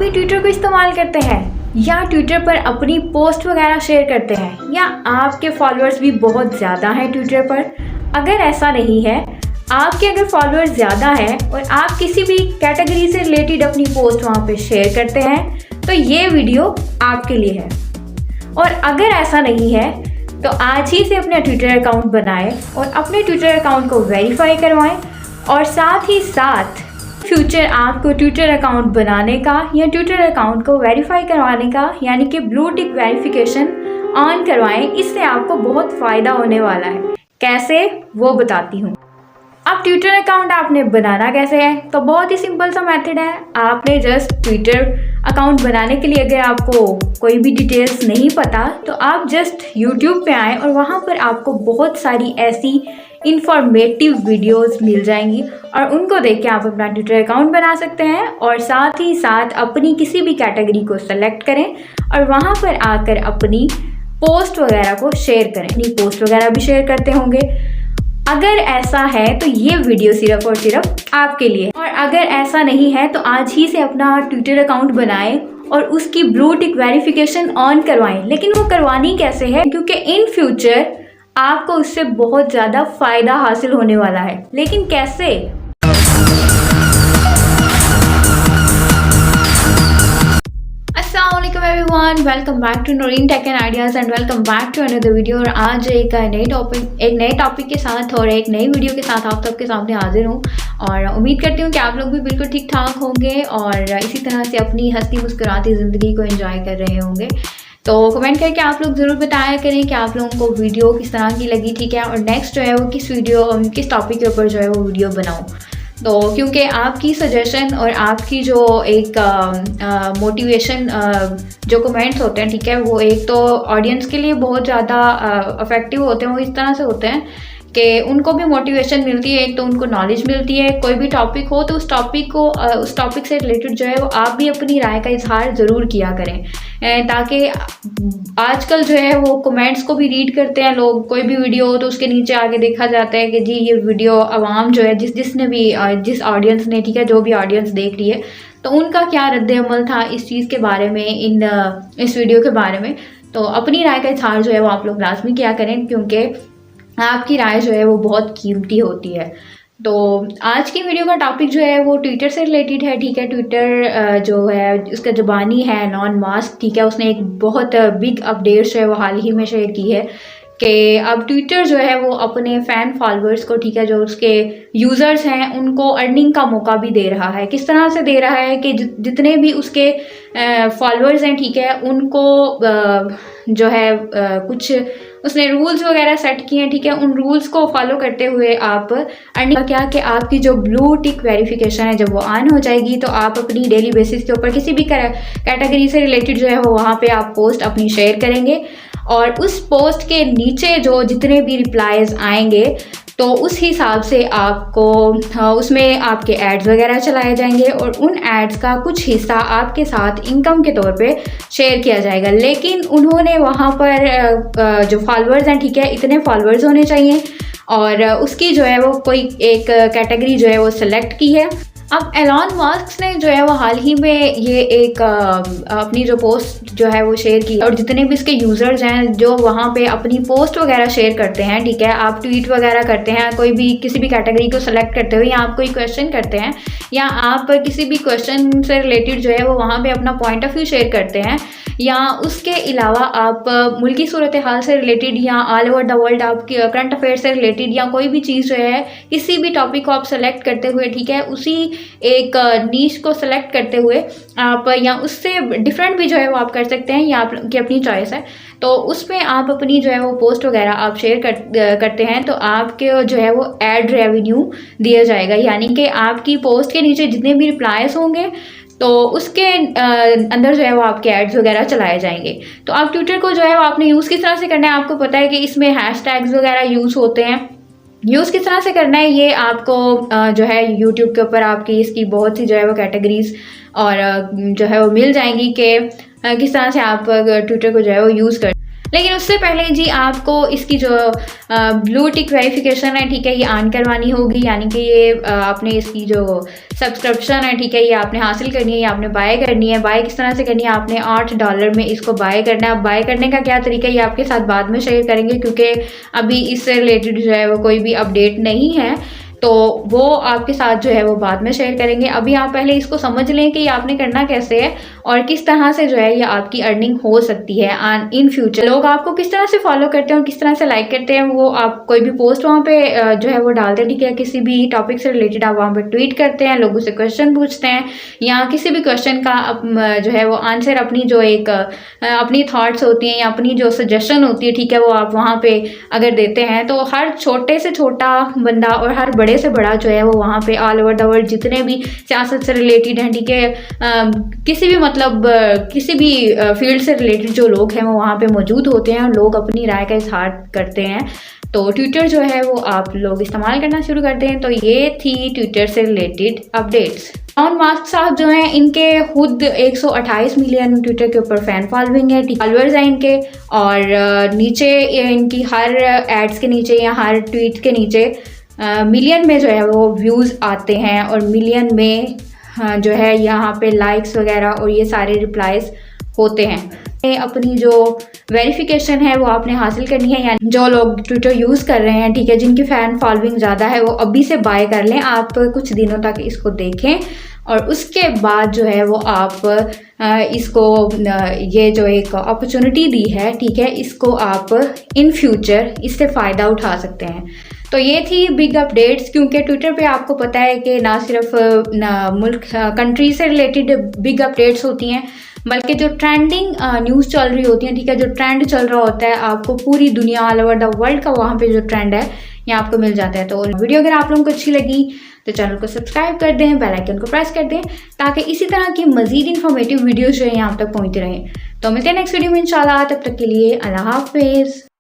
भी ट्विटर को इस्तेमाल करते हैं या ट्विटर पर अपनी पोस्ट वगैरह शेयर करते हैं या आपके फॉलोअर्स भी बहुत ज़्यादा हैं ट्विटर पर? अगर ऐसा नहीं है, आपके अगर फॉलोअर्स ज़्यादा हैं और आप किसी भी कैटेगरी से रिलेटेड अपनी पोस्ट वहाँ पे शेयर करते हैं तो ये वीडियो आपके लिए है। और अगर ऐसा नहीं है तो आज ही से अपना ट्विटर अकाउंट बनाएं और अपने ट्विटर अकाउंट को वेरीफाई करवाएं और साथ ही साथ फ्यूचर आपको ट्विटर अकाउंट बनाने का या ट्विटर अकाउंट को वेरीफाई करवाने का यानी कि ब्लू टिक वेरिफिकेशन ऑन करवाएं। इससे आपको बहुत फ़ायदा होने वाला है। कैसे, वो बताती हूँ। अब ट्विटर अकाउंट आपने बनाना कैसे है, तो बहुत ही सिंपल सा मेथड है। आपने जस्ट ट्विटर अकाउंट बनाने के लिए अगर आपको कोई भी डिटेल्स नहीं पता तो आप जस्ट यूट्यूब पे आएँ और वहाँ पर आपको बहुत सारी ऐसी इंफॉर्मेटिव वीडियोस मिल जाएंगी और उनको देख के आप अपना ट्विटर अकाउंट बना सकते हैं और साथ ही साथ अपनी किसी भी कैटेगरी को सेलेक्ट करें और वहाँ पर आकर अपनी पोस्ट वगैरह को शेयर करें। अपनी पोस्ट वगैरह भी शेयर करते होंगे। अगर ऐसा है तो ये वीडियो सिर्फ और सिर्फ आपके लिए। और अगर ऐसा नहीं है तो आज ही से अपना ट्विटर अकाउंट बनाएं और उसकी ब्लू टिक वेरिफिकेशन ऑन करवाएं। लेकिन वो करवानी कैसे है, क्योंकि इन फ्यूचर आपको उससे बहुत ज़्यादा फ़ायदा हासिल होने वाला है। लेकिन कैसे? अस्सलाम वालेकुम everyone, welcome back to Noreen tech and ideas and welcome back to another video. और आज एक नए टॉपिक के साथ और एक नई वीडियो के साथ आप सबके सामने हाजिर हूँ और उम्मीद करती हूँ कि आप लोग भी बिल्कुल ठीक ठाक होंगे और इसी तरह से अपनी हंसती मुस्कुराती ज़िंदगी को एंजॉय कर रहे होंगे। तो कमेंट करके आप लोग ज़रूर बताया करें कि आप लोगों को वीडियो किस तरह की लगी, ठीक है, और नेक्स्ट जो है वो किस टॉपिक के ऊपर जो है वो वीडियो बनाऊँ। तो क्योंकि आपकी सजेशन और आपकी जो एक मोटिवेशन जो कमेंट्स होते हैं, ठीक है, वो एक तो ऑडियंस के लिए बहुत ज़्यादा अफेक्टिव होते हैं। वो इस तरह से होते हैं कि उनको भी मोटिवेशन मिलती है, एक तो उनको नॉलेज मिलती है। कोई भी टॉपिक हो तो उस टॉपिक से रिलेटेड जो है वो आप भी अपनी राय का इजहार ज़रूर किया करें, ताकि आजकल जो है वो कमेंट्स को भी रीड करते हैं लोग। कोई भी वीडियो हो तो उसके नीचे आगे देखा जाता है कि जी ये वीडियो आवाम जो है जिस ऑडियंस ने, ठीक है, जो भी ऑडियंस देख रही है तो उनका क्या रद्द अमल था इस चीज़ के बारे में, इस वीडियो के बारे में। तो अपनी राय का इजहार जो है वो आप लोग लाजमी किया करें, क्योंकि आपकी राय जो है वो बहुत कीमती होती है। तो आज की वीडियो का टॉपिक जो है वो ट्विटर से रिलेटेड है, ठीक है। ट्विटर जो है उसका ज़बानी है एलन मस्क, ठीक है, उसने एक बहुत बिग अपडेट जो है वो हाल ही में शेयर की है कि अब ट्विटर जो है वो अपने फ़ैन फॉलोअर्स को, ठीक है, जो उसके यूज़र्स हैं उनको अर्निंग का मौका भी दे रहा है। किस तरह से दे रहा है कि जितने भी उसके फॉलोअर्स हैं, ठीक है, उनको जो है कुछ उसने रूल्स वगैरह सेट किए हैं, ठीक है। उन रूल्स को फॉलो करते हुए आप अर्निंग क्या कि आपकी जो ब्लू टिक वेरिफिकेशन है जब वो ऑन हो जाएगी तो आप अपनी डेली बेसिस के ऊपर किसी भी कैटेगरी से रिलेटेड जो है वो वहाँ पे आप पोस्ट अपनी शेयर करेंगे और उस पोस्ट के नीचे जो जितने भी रिप्लाईज आएंगे तो उस हिसाब से आपको उसमें आपके एड्स वगैरह चलाए जाएंगे और उन एड्स का कुछ हिस्सा आपके साथ इनकम के तौर पे शेयर किया जाएगा। लेकिन उन्होंने वहाँ पर जो फॉलोअर्स हैं, ठीक है, इतने फॉलोअर्स होने चाहिए और उसकी जो है वो कोई एक कैटेगरी जो है वो सिलेक्ट की है। अब एलन मस्क ने जो है वो हाल ही में ये एक अपनी जो पोस्ट जो है वो शेयर की और जितने भी इसके यूज़र्स हैं जो वहाँ पे अपनी पोस्ट वगैरह शेयर करते हैं, ठीक है, आप ट्वीट वगैरह करते हैं कोई भी किसी भी कैटेगरी को सेलेक्ट करते हुए या आप कोई क्वेश्चन करते हैं या आप किसी भी क्वेश्चन से रिलेटेड जो है वो वहाँ पे अपना पॉइंट ऑफ व्यू शेयर करते हैं या उसके अलावा आप मुल्की सूरत हाल से रिलेटेड या ऑल ओवर द वर्ल्ड आप करंट अफेयर से रिलेटेड या कोई भी चीज़ जो है किसी भी टॉपिक को आप सेलेक्ट करते हुए, ठीक है, उसी एक नीश को सेलेक्ट करते हुए आप या उससे डिफरेंट भी जो है वो आप कर सकते हैं या आपकी अपनी चॉइस है। तो उसमें आप अपनी जो है वो पोस्ट वगैरह आप शेयर करते हैं तो आपके जो है वो एड रेवेन्यू दिया जाएगा, यानी कि आपकी पोस्ट के नीचे जितने भी रिप्लाईज होंगे तो उसके अंदर जो है वो आपके एड्स वगैरह चलाए जाएंगे। तो आप ट्विटर को जो है वो आपने यूज़ किस तरह से करना है, आपको पता है कि इसमें हैशटैग्स वगैरह यूज़ होते हैं। यूज़ किस तरह से करना है ये आपको जो है यूट्यूब के ऊपर आपकी इसकी बहुत सी जो है वो कैटेगरीज और जो है वो मिल जाएंगी कि किस तरह से आप ट्विटर को जो है वो यूज़ कर। लेकिन उससे पहले जी आपको इसकी जो ब्लू टिक वेरिफिकेशन है, ठीक है, ये ऑन करवानी होगी। यानी कि ये आपने इसकी जो सब्सक्रिप्शन है, ठीक है, ये आपने हासिल करनी है, ये आपने बाय करनी है। बाय किस तरह से करनी है, आपने $8 में इसको बाय करना है। अब बाय करने का क्या तरीका है ये आपके साथ बाद में शेयर करेंगे, क्योंकि अभी इससे रिलेटेड जो है वो कोई भी अपडेट नहीं है, तो वो आपके साथ जो है वो बाद में शेयर करेंगे। अभी आप पहले इसको समझ लें कि ये आपने करना कैसे है और किस तरह से जो है ये आपकी अर्निंग हो सकती है इन फ्यूचर। लोग आपको किस तरह से फॉलो करते हैं और किस तरह से लाइक करते हैं, वो आप कोई भी पोस्ट वहाँ पे जो है वो डालते हैं, ठीक है, किसी भी टॉपिक से रिलेटेड आप वहाँ पे ट्वीट करते हैं, लोगों से क्वेश्चन पूछते हैं, या किसी भी क्वेश्चन का जो है वो आंसर अपनी जो एक अपनी थाट्स होती हैं या अपनी जो सजेशन होती है, ठीक है, वो आप वहाँ पे अगर देते हैं तो हर छोटे से छोटा बंदा और हर बड़े से बड़ा जो है वो वहाँ पे ऑल ओवर द वर्ल्ड जितने भी सियासत से रिलेटेड हैं, ठीक है, किसी भी मतलब किसी भी फील्ड से रिलेटेड जो लोग हैं वो वहाँ पे मौजूद होते हैं और लोग अपनी राय का इजहार करते हैं। तो ट्विटर जो है वो आप लोग इस्तेमाल करना शुरू करते हैं। तो ये थी ट्विटर से रिलेटेड अपडेट्स। एलॉन मस्क साहब जो हैं इनके खुद 128 मिलियन ट्विटर के ऊपर फैन फॉलोइंग है, फॉलोअर्स हैं इनके, और नीचे इनकी हर एड्स के नीचे या हर ट्वीट के नीचे मिलियन में जो है वो व्यूज़ आते हैं और मिलियन में जो है यहाँ पे लाइक्स वगैरह और ये सारे रिप्लाईज होते हैं। अपनी जो वेरिफिकेशन है वो आपने हासिल करनी है, यानी जो लोग ट्विटर यूज़ कर रहे हैं, ठीक है, जिनकी फ़ैन फॉलोइंग ज़्यादा है, वो अभी से बाय कर लें। आप कुछ दिनों तक इसको देखें और उसके बाद जो है वो आप इसको ये जो एक अपॉर्चुनिटी दी है, ठीक है, इसको आप इन फ्यूचर इससे फ़ायदा उठा सकते हैं। तो ये थी बिग अपडेट्स, क्योंकि ट्विटर पे आपको पता है कि ना सिर्फ मुल्क कंट्री से रिलेटेड बिग अपडेट्स होती हैं, बल्कि जो ट्रेंडिंग न्यूज़ चल रही होती है, ठीक है, जो ट्रेंड चल रहा होता है, आपको पूरी दुनिया ऑल ओवर द वर्ल्ड का वहाँ पे जो ट्रेंड है ये आपको मिल जाता है। तो वीडियो अगर आप लोगों को अच्छी लगी तो चैनल को सब्सक्राइब कर दें, बेल आइकन को प्रेस कर दें, ताकि इसी तरह की मज़ीद इन्फॉर्मेटिव वीडियोज़ जो है यहाँ तक पहुँचते रहें। तो मिलते हैं नेक्स्ट वीडियो में इंशाल्लाह। तब तक के लिए अल्लाह हाफिज़।